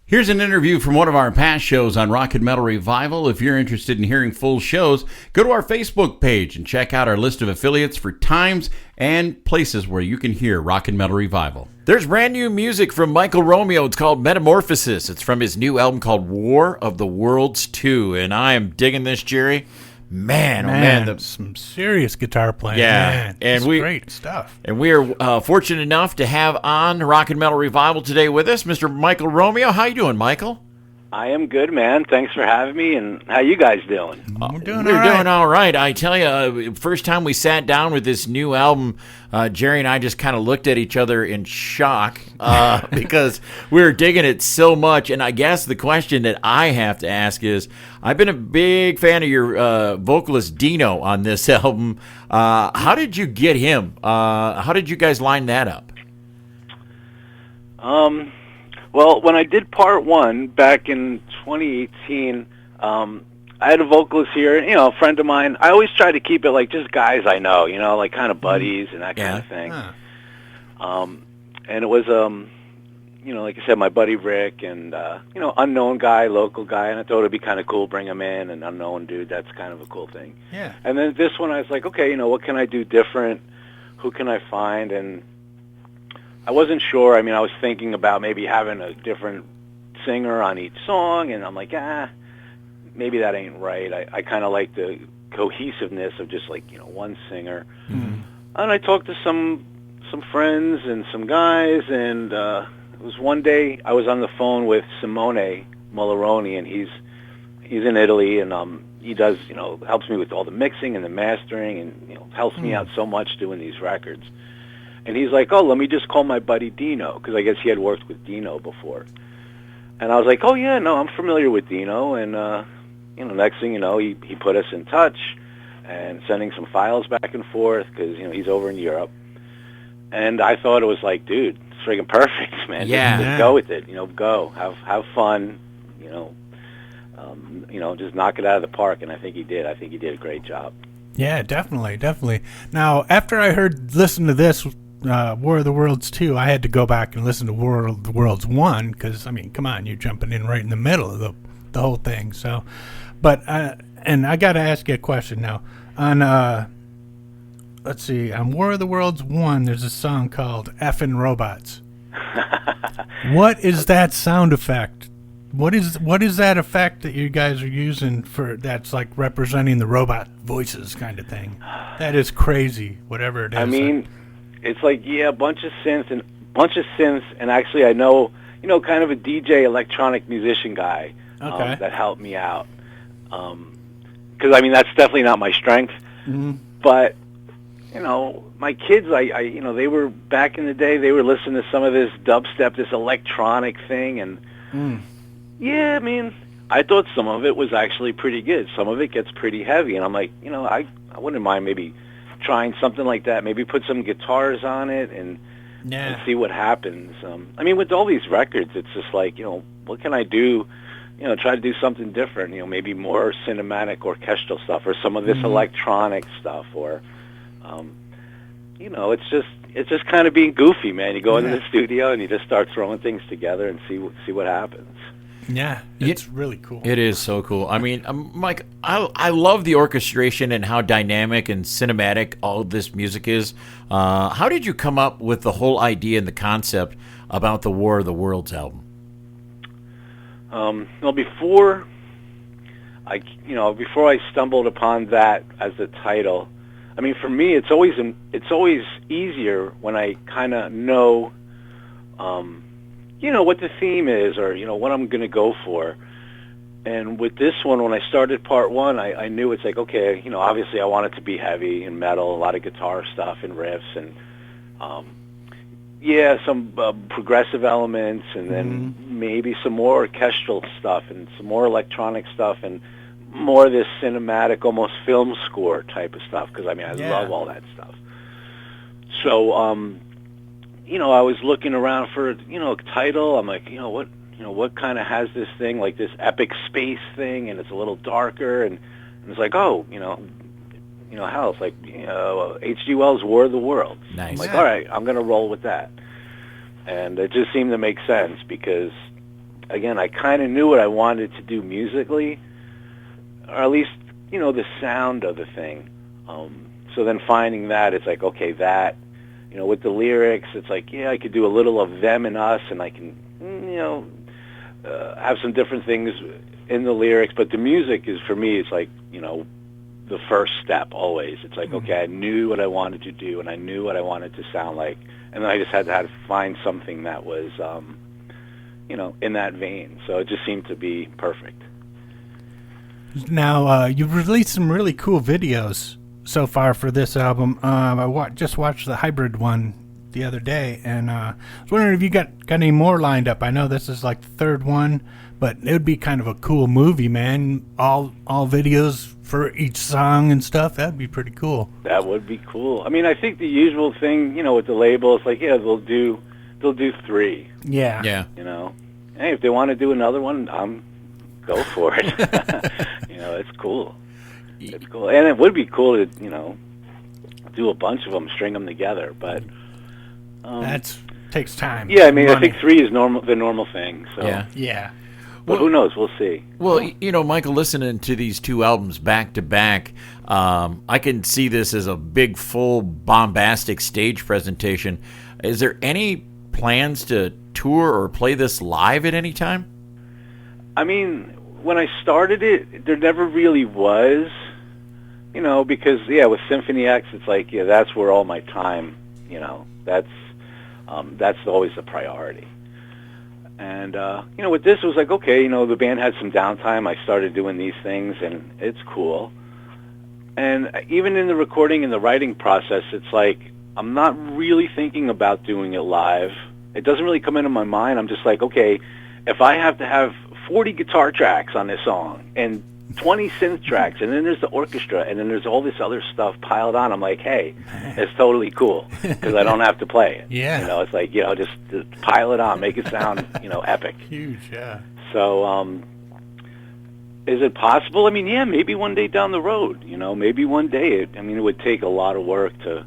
Here's an interview from one of our past shows on Rock and Metal Revival. If you're interested in hearing full shows, go to our Facebook page and check out our list of affiliates for times and places where you can hear Rock and Metal Revival. There's brand new music from Michael-Romeo. It's called Metamorphosis. It's from his new album called War of the Worlds 2, and I am digging this, Jerry. Man, some serious guitar playing. Yeah, man, and great stuff. And we are fortunate enough to have on Rock and Metal Revival today with us, Mr. Michael-Romeo. How you doing, Michael? I am good, man. Thanks for having me. And how you guys doing? We're doing all right. I tell you, first time we sat down with this new album, Jerry and I just kind of looked at each other in shock because we were digging it so much. And I guess the question that I have to ask is, I've been a big fan of your vocalist Dino on this album. How did you get him? How did you guys line that up? Well, when I did part one back in 2018, I had a vocalist here, a friend of mine. I always try to keep it like just guys I know, like kind of buddies and that kind of thing. And it was, like I said, my buddy Rick and, unknown guy, local guy, and I thought it'd be kind of cool, bring him in, an unknown dude, that's kind of a cool thing. Yeah. And then this one I was like, okay, what can I do different? Who can I find? And I wasn't sure. I mean, I was thinking about maybe having a different singer on each song, and I'm like, maybe that ain't right. I kind of like the cohesiveness of just like, one singer. Mm-hmm. And I talked to some friends and some guys, and it was one day I was on the phone with Simone Molaroni, and he's in Italy, and he does, helps me with all the mixing and the mastering, and helps me out so much doing these records. And he's like, oh, let me just call my buddy Dino, because I guess he had worked with Dino before. And I was like, oh, yeah, no, I'm familiar with Dino. And, next thing you know, he put us in touch and sending some files back and forth because, he's over in Europe. And I thought it was like, dude, it's freaking perfect, man. Yeah. Just go with it. Go. Have fun, just knock it out of the park. And I think he did. I think he did a great job. Yeah, definitely. Now, after I listen to this, War of the Worlds 2, I had to go back and listen to War of the Worlds 1 because, I mean, come on, you're jumping in right in the middle of the whole thing. So, but, and I got to ask you a question now. On, let's see, on War of the Worlds 1, there's a song called Effin' Robots. What is that sound effect? What is that effect that you guys are using for that's like representing the robot voices kind of thing? That is crazy, whatever it is. I mean, it's like, a bunch of synths, and actually I know, kind of a DJ electronic musician guy that helped me out. Because, I mean, that's definitely not my strength. Mm-hmm. But, my kids, they were, back in the day, they were listening to some of this dubstep, this electronic thing, and, I mean, I thought some of it was actually pretty good. Some of it gets pretty heavy, and I'm like, I wouldn't mind maybe trying something like that, maybe put some guitars on it and see what happens. I mean, with all these records, it's just like, what can I do? Try to do something different, maybe more cinematic orchestral stuff or some of this electronic stuff or, it's just kind of being goofy, man. You go into the studio and you just start throwing things together and see what happens. Yeah, it's really cool. It is so cool. I mean, Mike, I love the orchestration and how dynamic and cinematic all of this music is. How did you come up with the whole idea and the concept about the War of the Worlds album? Well, before I stumbled upon that as the title, I mean, for me, it's always easier when I kind of know. What the theme is or, what I'm going to go for. And with this one, when I started part one, I knew it's like, okay, obviously I want it to be heavy and metal, a lot of guitar stuff and riffs and, some progressive elements and then maybe some more orchestral stuff and some more electronic stuff and more of this cinematic, almost film score type of stuff because, I mean, I love all that stuff. So, I was looking around for, a title. I'm like, what kind of has this thing, like this epic space thing, and it's a little darker, and it's like, hell, it's like, H.G. Wells' War of the Worlds. Nice. I'm like, all right, I'm going to roll with that. And it just seemed to make sense because, again, I kind of knew what I wanted to do musically, or at least, you know, the sound of the thing. So then finding that, it's like, okay, that, you know, with the lyrics, it's like, yeah, I could do a little of them and us, and I can, you know, have some different things in the lyrics. But the music is, for me, it's like, you know, the first step always. It's like, okay, I knew what I wanted to do, and I knew what I wanted to sound like, and then I just had to find something that was, you know, in that vein. So it just seemed to be perfect. Now, you've released some really cool videos so far for this album. I just watched the hybrid one the other day, and I was wondering if you got any more lined up. I know this is like the third one, but it would be kind of a cool movie, man. All videos for each song and stuff. That'd be pretty cool. That would be cool. I mean, I think the usual thing, you know, with the label is like, yeah, they'll do 3. Yeah. Yeah. You know, hey, if they want to do another one, go for it. You know, it's cool. It's cool, and it would be cool to, you know, do a bunch of them, string them together. But that takes time. Yeah, I mean, I think 3 is the normal thing. So Yeah. But who knows? We'll see. Well, you know, Michael, listening to these 2 albums back to back, I can see this as a big, full, bombastic stage presentation. Is there any plans to tour or play this live at any time? I mean, when I started it, there never really was, you know, because, yeah, with Symphony X, it's like, yeah, that's where all my time, you know, that's always the priority. And, you know, with this, it was like, okay, you know, the band had some downtime. I started doing these things, and it's cool. And even in the recording and the writing process, it's like, I'm not really thinking about doing it live. It doesn't really come into my mind. I'm just like, okay, if I have to have 40 guitar tracks on this song and 20 synth tracks, and then there's the orchestra, and then there's all this other stuff piled on, I'm like, hey, it's totally cool because I don't have to play it. Yeah. You know, it's like, you know, just pile it on, make it sound, you know, epic. Huge, yeah. So, is it possible? I mean, yeah, maybe one day down the road, you know, maybe one day. It would take a lot of work to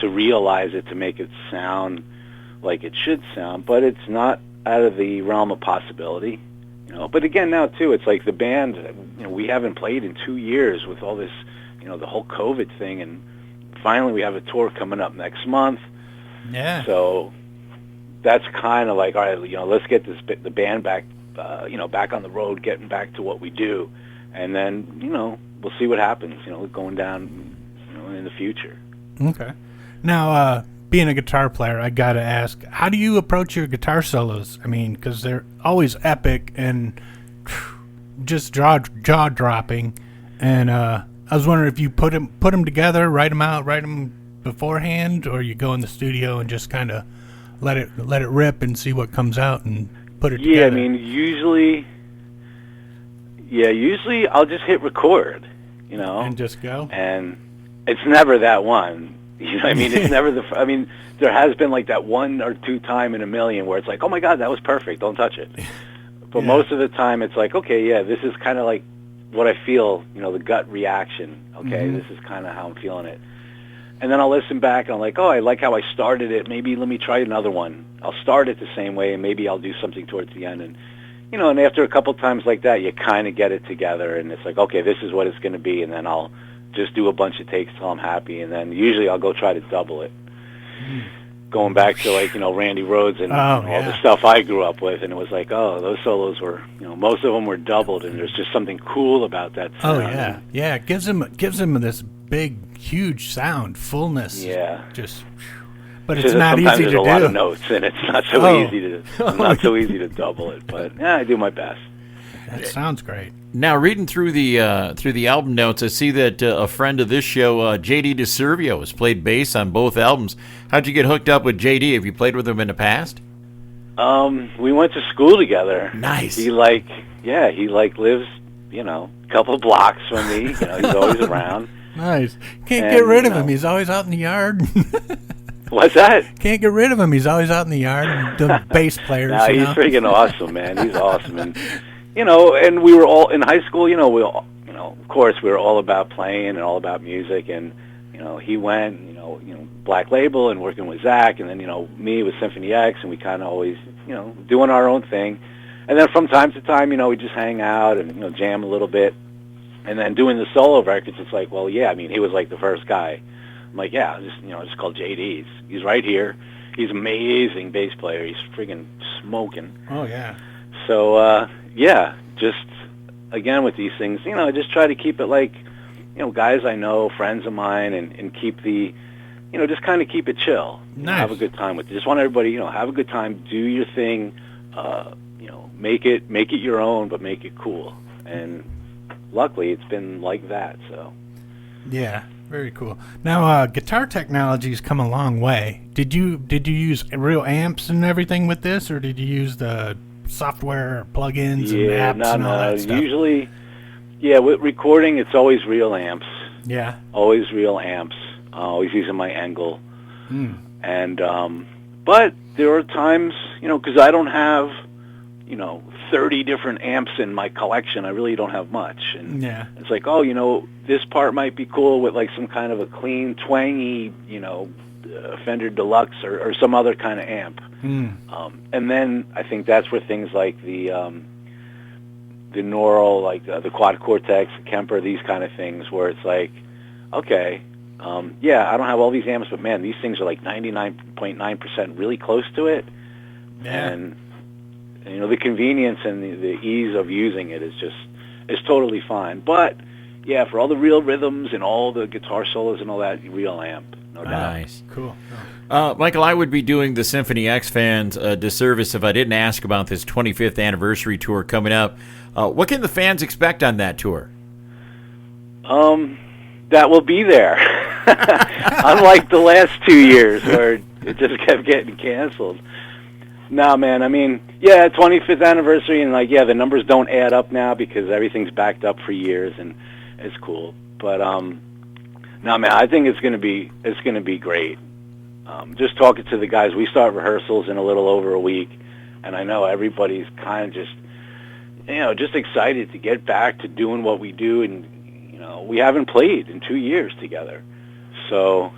realize it, to make it sound like it should sound, but it's not out of the realm of possibility. You know, but again, now too, it's like the band, you know, we haven't played in 2 years with all this, you know, the whole COVID thing, and finally we have a tour coming up next month. Yeah. So that's kind of like, all right, you know, let's get the band back, you know, back on the road, getting back to what we do, and then, you know, we'll see what happens, you know, going down, you know, in the future. Okay. Now, being a guitar player, I gotta ask, how do you approach your guitar solos? I mean, because they're always epic and just jaw-dropping. And I was wondering if you put them together, write them beforehand, or you go in the studio and just kind of let it rip and see what comes out and put it together. Yeah, I mean, usually I'll just hit record, you know, and just go. And it's never that one. You know what I mean? It's never there has been like that 1 or 2 time in a million where it's like, oh my God, that was perfect, don't touch it. But most of the time it's like, okay, yeah, this is kind of like what I feel, you know, the gut reaction. Okay, this is kind of how I'm feeling it. And then I'll listen back and I'm like, oh, I like how I started it. Maybe let me try another one. I'll start it the same way and maybe I'll do something towards the end. And, you know, and after a couple times like that, you kind of get it together and it's like, okay, this is what it's going to be. And then I'll just do a bunch of takes till I'm happy, and then usually I'll go try to double it. Going back to, like, you know, Randy Rhoads and all the stuff I grew up with, and it was like, oh, those solos were, you know, most of them were doubled, and there's just something cool about that sound. Oh yeah, yeah, it gives them this big, huge sound, fullness. Yeah, but it's not easy to do. Sometimes there's a lot of notes, and it's not so easy to double it. But yeah, I do my best. That sounds great. Now, reading through the album notes, I see that a friend of this show, J.D. DeServio, has played bass on both albums. How'd you get hooked up with J.D.? Have you played with him in the past? We went to school together. Nice. He lives, you know, a couple of blocks from me. You know, he's always around. Nice. Can't get rid of him. He's always out in the yard. What's that? Can't get rid of him. He's always out in the yard. The bass players. Nah, he's freaking awesome, man. He's awesome, and you know, and we were all in high school. You know, of course, we were all about playing and all about music, and you know, he went, you know, Black Label and working with Zach, and then, you know, me with Symphony X, and we kind of always, you know, doing our own thing. And then from time to time, we just hang out and, jam a little bit. And then doing the solo records, it's like, well, yeah, I mean, he was like the first guy. I'm like, yeah, just called JD. He's right here. He's an amazing bass player. He's friggin' smoking. Oh, yeah. So, yeah, just, again, with these things, I just try to keep it like, guys I know, friends of mine, and keep the, just kind of keep it chill. Nice. Have a good time with it. Just want everybody, have a good time, do your thing, make it your own, but make it cool. And luckily, it's been like that, so. Yeah, very cool. Now, guitar technology's come a long way. Did you use real amps and everything with this, or did you use the software plugins and apps and all that stuff? Usually, with recording, it's always real amps. Yeah. Always real amps. Always using my Angle. And, but there are times, because I don't have, 30 different amps in my collection. I really don't have much. And it's like, this part might be cool with like some kind of a clean, twangy, Fender Deluxe or some other kind of amp. And then I think that's where things like the Neural, like the Quad Cortex, the Kemper, these kind of things, where it's like, okay, I don't have all these amps, but man, these things are like 99.9% really close to it. And the convenience and the ease of using it is totally fine. But yeah, for all the real rhythms and all the guitar solos and all that, real amp, no doubt. Nice. Cool. Michael, I would be doing the Symphony X fans a disservice if I didn't ask about this 25th anniversary tour coming up. What can the fans expect on that tour? That will be there. Unlike the last 2 years where it just kept getting canceled. No, man, I mean, 25th anniversary, and the numbers don't add up now because everything's backed up for years, and it's cool. But no, man, I think it's gonna be great. Just talking to the guys, we start rehearsals in a little over a week, and I know everybody's kind of just, just excited to get back to doing what we do, and we haven't played in 2 years together, so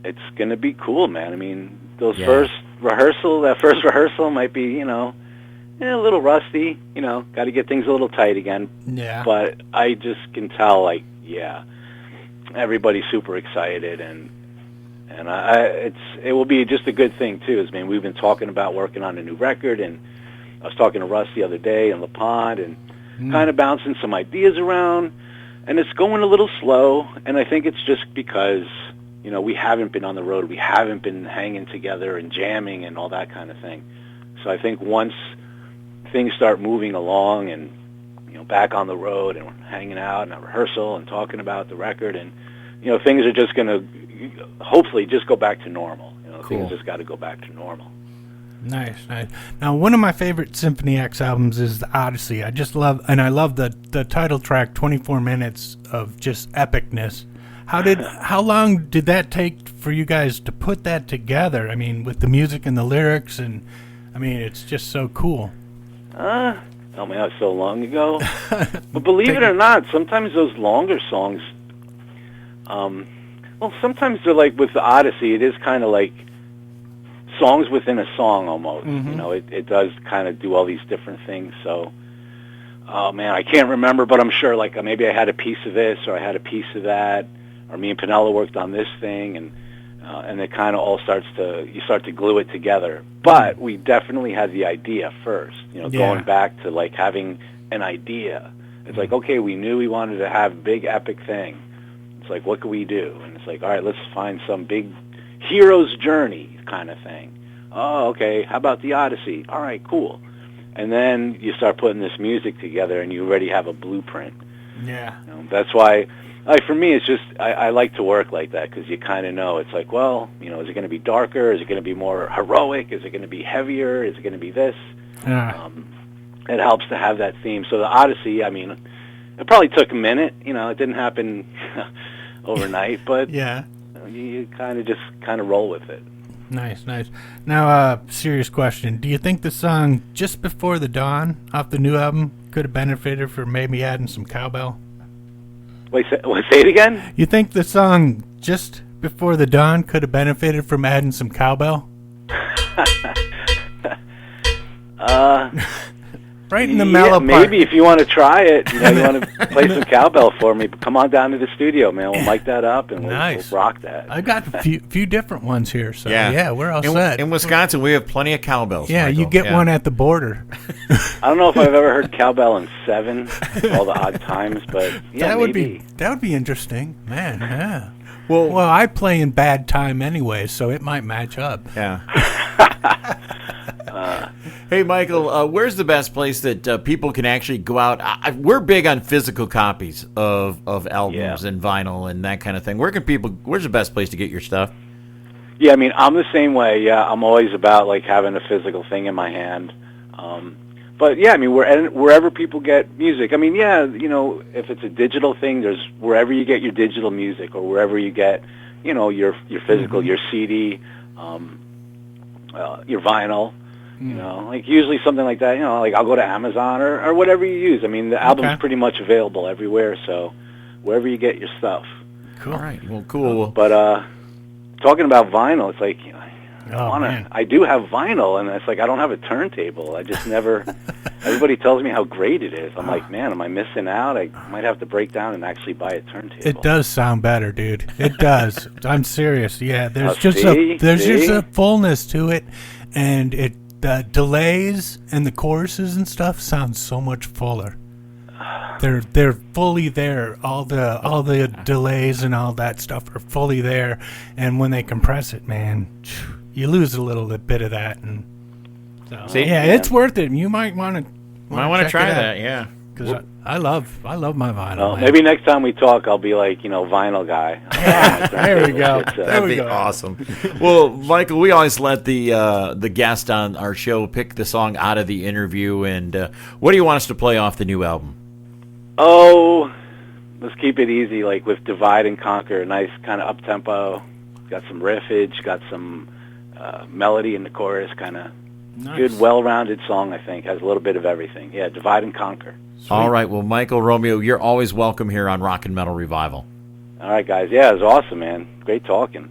it's gonna be cool, man. I mean, that first rehearsal might be, a little rusty, got to get things a little tight again. Yeah. But I just can tell, everybody's super excited, and it will be just a good thing too. I mean, we've been talking about working on a new record, and I was talking to Russ the other day in La Pond, and kind of bouncing some ideas around, and it's going a little slow, and I think it's just because we haven't been on the road. We haven't been hanging together and jamming and all that kind of thing. So I think once things start moving along and, back on the road and hanging out and a rehearsal and talking about the record, and, things are just going to hopefully just go back to normal. Cool. Things just got to go back to normal. Nice. Now, one of my favorite Symphony X albums is the Odyssey. I love the title track, 24 minutes of just epicness. How long did that take for you guys to put that together? I mean, with the music and the lyrics, and I mean, it's just so cool. Oh man, that was so long ago. But believe it or not, sometimes those longer songs, sometimes they're like with the Odyssey, it is kind of like songs within a song almost. It does kind of do all these different things. So, oh man, I can't remember, but I'm sure maybe I had a piece of this or I had a piece of that. Or me and Pinella worked on this thing, and it kind of all you start to glue it together. But we definitely had the idea first, going back to having an idea. It's like, okay, we knew we wanted to have a big epic thing. It's like, what could we do? And it's like, all right, let's find some big hero's journey kind of thing. Oh, okay, how about the Odyssey? All right, cool. And then you start putting this music together, and you already have a blueprint. Yeah. That's why... for me, it's just, I like to work like that because you kind of know. It's like, well, is it going to be darker? Is it going to be more heroic? Is it going to be heavier? Is it going to be this? Yeah. It helps to have that theme. So the Odyssey, I mean, it probably took a minute. It didn't happen overnight, but you kind of roll with it. Nice. Now, serious question. Do you think the song Just Before the Dawn off the new album could have benefited for maybe adding some cowbell? Wait, say it again? You think the song Just Before the Dawn could have benefited from adding some cowbell? Right in the mellow part. Maybe if you want to try it, you want to play some cowbell for me, come on down to the studio, man. We'll mic that up and we'll rock that. I got a few different ones here, so yeah we're all set. In Wisconsin, we have plenty of cowbells. Yeah, Michael. you get one at the border. I don't know if I've ever heard cowbell in 7, all the odd times, but yeah, that maybe. would be interesting, man. Yeah. Well, I play in bad time anyway, so it might match up. Yeah. Hey, Michael, where's the best place that people can actually go out? We're big on physical copies of albums and vinyl and that kind of thing. Where's the best place to get your stuff? Yeah, I mean, I'm the same way. Yeah, I'm always about like having a physical thing in my hand. But yeah, I mean, wherever people get music. I mean, yeah, if it's a digital thing, there's wherever you get your digital music, or wherever you get, your physical, your CD, your vinyl. Like usually something like that. Like I'll go to Amazon or whatever you use. I mean, the album's pretty much available everywhere. So wherever you get your stuff. Cool. All right. Well, cool. But talking about vinyl, it's like I do have vinyl, and it's like I don't have a turntable. I just never. Everybody tells me how great it is. I'm like, man, am I missing out? I might have to break down and actually buy a turntable. It does sound better, dude. It does. I'm serious. Yeah, there's just a fullness to it, and the delays and the choruses and stuff sound so much fuller. They're fully there. All the delays and all that stuff are fully there, and when they compress it, man, you lose a little bit of that. And so, it's worth it. You might want to try that. Yeah, because I love my vinyl. Well, maybe next time we talk, I'll be like, vinyl guy. Yeah, there we go. That'd be awesome. Well, Michael, we always let the guest on our show pick the song out of the interview. And what do you want us to play off the new album? Oh, let's keep it easy, like with Divide and Conquer. Nice kind of up-tempo. Got some riffage, got some melody in the chorus, kind of good, well-rounded song, I think. Has a little bit of everything. Yeah, Divide and Conquer. Sweet. All right. Well, Michael-Romeo, you're always welcome here on Rock and Metal Revival. All right, guys. Yeah, it was awesome, man. Great talking.